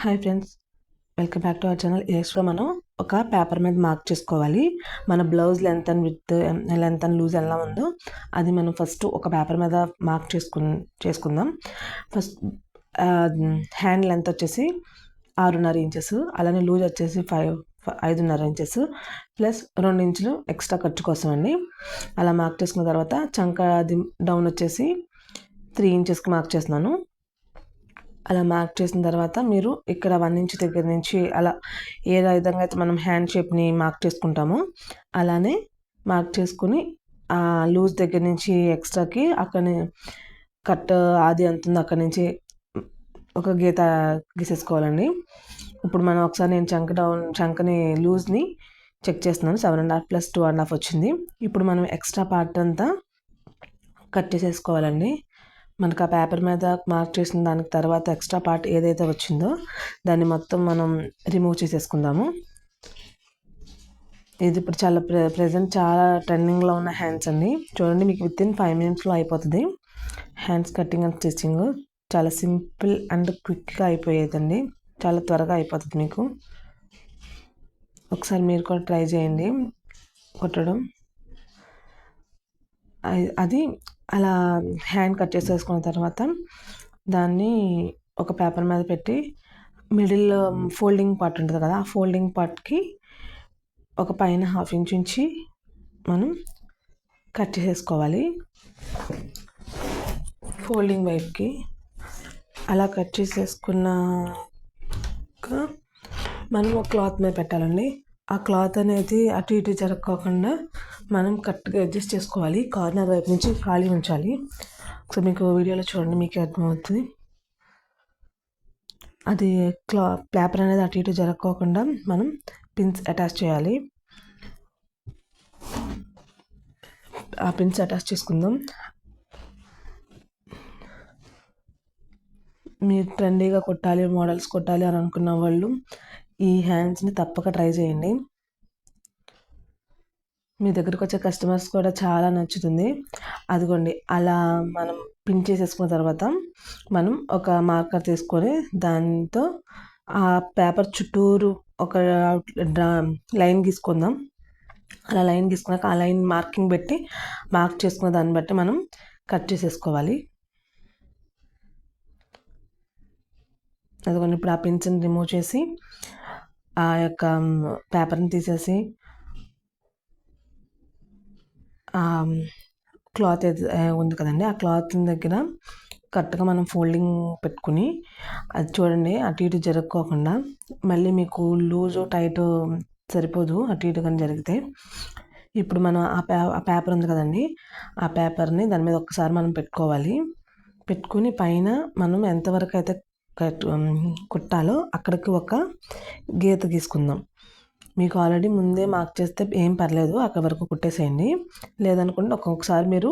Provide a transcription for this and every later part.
Hi friends, welcome back to our channel. ఈరోజు మనం ఒక పేపర్ మీద మార్క్ చేసుకోవాలి. మన blouse length and width length and loose ఎలా ఉందో అది మనం ఫస్ట్ ఒక పేపర్ మీద మార్క్ చేసుకుందాం. ఫస్ట్ హ్యాండ్ లెంత్ వచ్చేసి 6.5 ఇంచెస్, అలానే లూజ్ వచ్చేసి 5.5 ఇంచెస్ ప్లస్ 2 ఇంచులు ఎక్స్ట్రా ఖర్చు కోసం అండి. అలా మార్క్ చేసుకున్న తర్వాత చంక డౌన్ వచ్చేసి 3 ఇంచెస్కి మార్క్ చేస్తున్నాను. అలా మార్క్ చేసిన తర్వాత మీరు ఇక్కడ 1 ఇంచ్ దగ్గర నుంచి అలా ఏ విధంగా అయితే మనం హ్యాండ్ షేప్ని మార్క్ చేసుకుంటామో అలానే మార్క్ చేసుకుని ఆ లూజ్ దగ్గర నుంచి ఎక్స్ట్రాకి అక్కడ కట్ అది అంతుంది అక్కడి నుంచి ఒక గీత గీసేసుకోవాలండి. ఇప్పుడు మనం ఒకసారి నేను చంకని లూజ్ని చెక్ చేస్తున్నాను. 7.5 ప్లస్ 2.5 వచ్చింది. ఇప్పుడు మనం ఎక్స్ట్రా పార్ట్ అంతా కట్ చేసేసుకోవాలండి. మనకు ఆ పేపర్ మీద మార్క్ చేసిన దానికి తర్వాత ఎక్స్ట్రా పార్ట్ ఏదైతే వచ్చిందో దాన్ని మొత్తం మనం రిమూవ్ చేసేసుకుందాము. ఇది ఇప్పుడు చాలా ప్రెజెంట్ చాలా ట్రెండింగ్లో ఉన్న హ్యాండ్స్ అండి. చూడండి, మీకు విత్ ఇన్ 5 మినిట్స్లో అయిపోతుంది. హ్యాండ్స్ కటింగ్ అండ్ స్టిచ్చింగ్ చాలా సింపుల్ అండ్ క్విక్గా అయిపోయేదండి. చాలా త్వరగా అయిపోతుంది మీకు. ఒకసారి మీరు కూడా ట్రై చేయండి కుట్టడం. అది అలా హ్యాండ్ కట్ చేసేసుకున్న తర్వాత దాన్ని ఒక పేపర్ మీద పెట్టి మిడిల్ ఫోల్డింగ్ పార్ట్ ఉంటుంది కదా, ఆ ఫోల్డింగ్ పార్ట్కి ఒక పైన 1/2 ఇంచ్ నుంచి మనం కట్ చేసేసుకోవాలి. ఫోల్డింగ్ వైపుకి అలా కట్ చేసేసుకున్నాక మనం ఒక క్లాత్ మీద పెట్టాలండి. ఆ క్లాత్ అనేది అటు ఇటు జరగకోకుండా మనం కరెక్ట్గా అడ్జస్ట్ చేసుకోవాలి. కార్నర్ వైపు నుంచి ఖాళీ ఉంచాలి. సో మీకు వీడియోలో చూడండి, మీకు అర్థమవుతుంది. అది పేపర్ అనేది అటు ఇటు జరగకోకుండా మనం పిన్స్ అటాచ్ చేయాలి. ఆ పిన్స్ అటాచ్ చేసుకుందాం. మీరు ట్రెండీగా కొట్టాలి, మోడల్స్ కొట్టాలి అని అనుకున్న వాళ్ళు ఈ హ్యాండ్స్ని తప్పక ట్రై చేయండి. మీ దగ్గరకు వచ్చే కస్టమర్స్ కూడా చాలా నచ్చుతుంది. అదిగోండి, అలా మనం పిన్ చేసేసుకున్న తర్వాత మనం ఒక మార్కర్ తీసుకొని దాంతో ఆ పేపర్ చుట్టూరు ఒక లైన్ గీసుకుందాం. అలా లైన్ గీసుకున్నాక ఆ లైన్ మార్కింగ్ పెట్టి మార్క్ చేసుకున్న దాన్ని బట్టి మనం కట్ చేసేసుకోవాలి. అదిగోండి, ఇప్పుడు ఆ పిన్స్ని రిమూవ్ చేసి ఆ యొక్క పేపర్ని తీసేసి క్లాత్ ఉంది కదండి, ఆ క్లాత్ దగ్గర కరెక్ట్గా మనం ఫోల్డింగ్ పెట్టుకుని అది చూడండి అటు ఇటు జరగకోకుండా. మళ్ళీ మీకు లూజు టైట్ సరిపోదు అటు ఇటు కానీ జరిగితే. ఇప్పుడు మనం ఆ పేపర్ ఉంది కదండి, ఆ పేపర్ని దాని మీద ఒక్కసారి మనం పెట్టుకోవాలి. పెట్టుకుని పైన మనం ఎంతవరకు అయితే కుట్టాలో అక్కడికి ఒక గీత గీసుకుందాం. మీకు ఆల్రెడీ ముందే మార్క్ చేస్తే ఏం పర్లేదు, అక్కడ వరకు కుట్టేసేయండి. లేదనుకుంటే ఒక్కొక్కసారి మీరు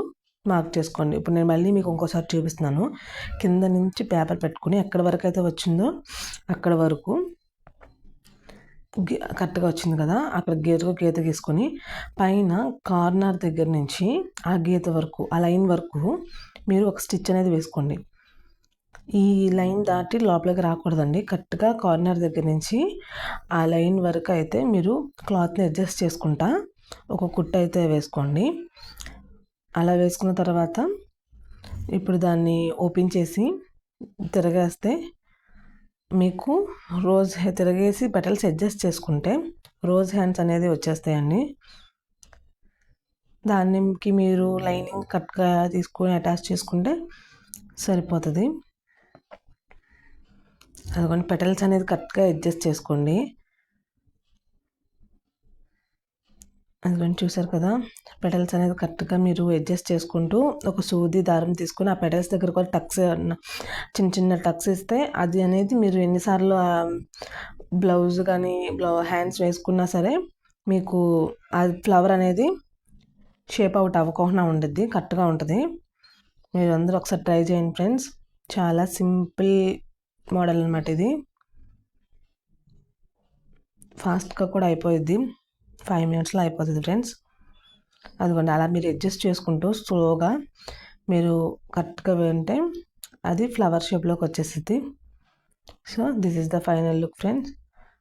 మార్క్ చేసుకోండి. ఇప్పుడు నేను మళ్ళీ మీకు ఇంకోసారి చూపిస్తున్నాను. కింద నుంచి పేపర్ పెట్టుకుని ఎక్కడి వరకు అయితే వచ్చిందో అక్కడ వరకు కరెక్ట్గా వచ్చింది కదా, అక్కడ గీత గీసుకొని పైన కార్నర్ దగ్గర నుంచి ఆ గీత వరకు ఆ లైన్ వరకు మీరు ఒక స్టిచ్ అనేది వేసుకోండి. ఈ లైన్ దాటి లోపలికి రాకూడదండి. కరెక్ట్గా కార్నర్ దగ్గర నుంచి ఆ లైన్ వరకు అయితే మీరు క్లాత్ని అడ్జస్ట్ చేసుకుంటా ఒక కుట్టు అయితే వేసుకోండి. అలా వేసుకున్న తర్వాత ఇప్పుడు దాన్ని ఓపెన్ చేసి తిరగేస్తే మీకు తిరగేసి పెటల్స్ అడ్జస్ట్ చేసుకుంటే రోజ్ హ్యాండ్స్ అనేది వచ్చేస్తాయండి. దానికి మీరు లైనింగ్ కరెక్ట్గా తీసుకొని అటాచ్ చేసుకుంటే సరిపోతుంది. అదిగోండి, పెటల్స్ అనేది కరెక్ట్గా అడ్జస్ట్ చేసుకోండి. అదిగోండి, చూసారు కదా, పెటల్స్ అనేది కరెక్ట్గా మీరు అడ్జస్ట్ చేసుకుంటూ ఒక సూది దారం తీసుకొని ఆ పెటల్స్ దగ్గర కూడా చిన్న చిన్న టక్స్ ఇస్తే అది అనేది మీరు ఎన్నిసార్లు బ్లౌజ్ కానీ హ్యాండ్స్ వేసుకున్నా సరే మీకు అది ఫ్లవర్ అనేది షేప్ అవుట్ అవ్వకుండా ఉండిద్ది, కరెక్ట్గా ఉంటుంది. మీరు అందరూ ఒకసారి ట్రై చేయండి ఫ్రెండ్స్. చాలా సింపుల్ మోడల్ అనమాట ఇది. ఫాస్ట్గా కూడా అయిపోయిద్ది, 5 మినిట్స్లో అయిపోతుంది ఫ్రెండ్స్. అదిగోండి, అలా మీరు అడ్జస్ట్ చేసుకుంటూ స్లోగా మీరు కరెక్ట్గా వింటే అది ఫ్లవర్ షేప్లోకి వచ్చేసిద్ది. So this is the final look friends.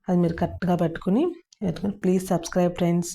అది మీరు కరెక్ట్గా పెట్టుకుని ప్లీజ్ సబ్స్క్రైబ్ ఫ్రెండ్స్.